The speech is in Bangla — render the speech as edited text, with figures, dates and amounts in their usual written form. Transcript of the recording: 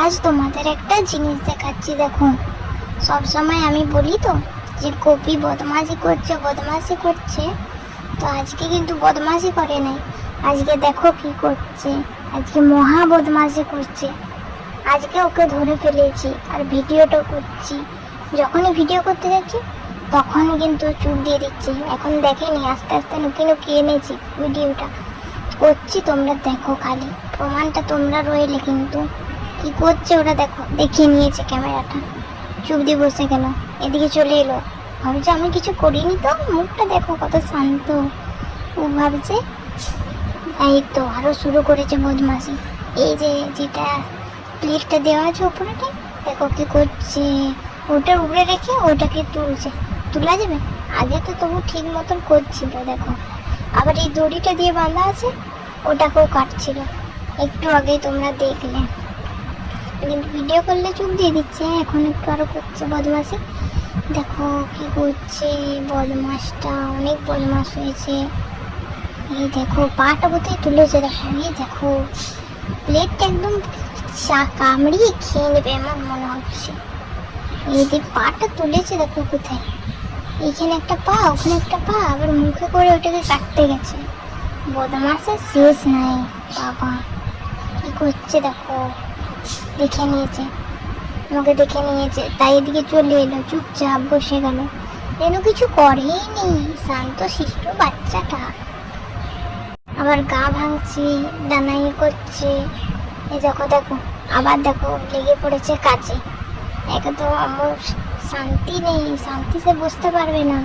আজ তোমাদের একটা জিনিস দেখাচ্ছি। দেখো, সব সময় আমি বলি তো যে কপি বদমাশি করছে, তো আজকে কিন্তু বদমাশি করে নাই। আজকে দেখো কি করছে, আজকে মহা বদমাশি করছে। আজকে ওকে ধরে ফেলেছি আর ভিডিওটা করছি। যখনই ভিডিও করতে যাচ্ছি তখনই কিন্তু চুপ দিয়ে দিচ্ছে। এখন দেখেনি, আস্তে আস্তে লুকিয়ে এনেছি ভিডিওটা করছি। তোমরা দেখো, খালি প্রমাণটা তোমরা রইলে কিন্তু কি করছে ওরা দেখো। দেখিয়ে নিয়েছে ক্যামেরাটা, চুপ দিয়ে বসে গেল, এদিকে চলে এলো। ভাবছে আমি কিছু করিনি তো, মুখটা দেখো কত শান্ত। ও ভাবছে এই তো আরো শুরু করেছে বদমাশি। এই যে যেটা প্লেটটা দেওয়া আছে উপরেটা, দেখো কি করছে। ওটার উপরে রেখে ওটাকে তুলছে। তোলা যাবে? আগে তো তবু ঠিক মতন করছিল, দেখো। আবার এই দড়িটা দিয়ে বাঁধা আছে, ওটাকেও কাটছিল একটু আগেই তোমরা দেখলে। কিন্তু ভিডিও করলে চুপ দিয়ে দিচ্ছে, এখন একটু আরো করছে বদমাশি। দেখো কি করছে বদমাশটা, অনেক বদমাশ হয়েছে। এই দেখো পাটা বোধহয় তুলেছে, দেখো এই দেখো প্লেটটা একদম কামড়িয়ে খেয়ে নেবে আমার মনে হচ্ছে। এই যে পাটা তুলেছে দেখো কোথায়, এখানে একটা পা, ওখানে একটা পা, আবার মুখে করে ওটাকে কাটতে গেছে। বদমাশের শেষ নাই বাবা। কি করছে দেখো, দেখে নিয়েছে, আমাকে দেখে নিয়েছে, তাই এদিকে চলে এলো, চুপচাপ বসে গেল, যেন কিছু করেই নি। শান্ত শিষ্ট বাচ্চাটা আবার গা ভাঙছে, ডানাই করছে। এই দেখো দেখো, আবার দেখো লেগে পড়েছে কাজে। একদম আমার শান্তি নেই, শান্তি সে বুঝতে পারবে না।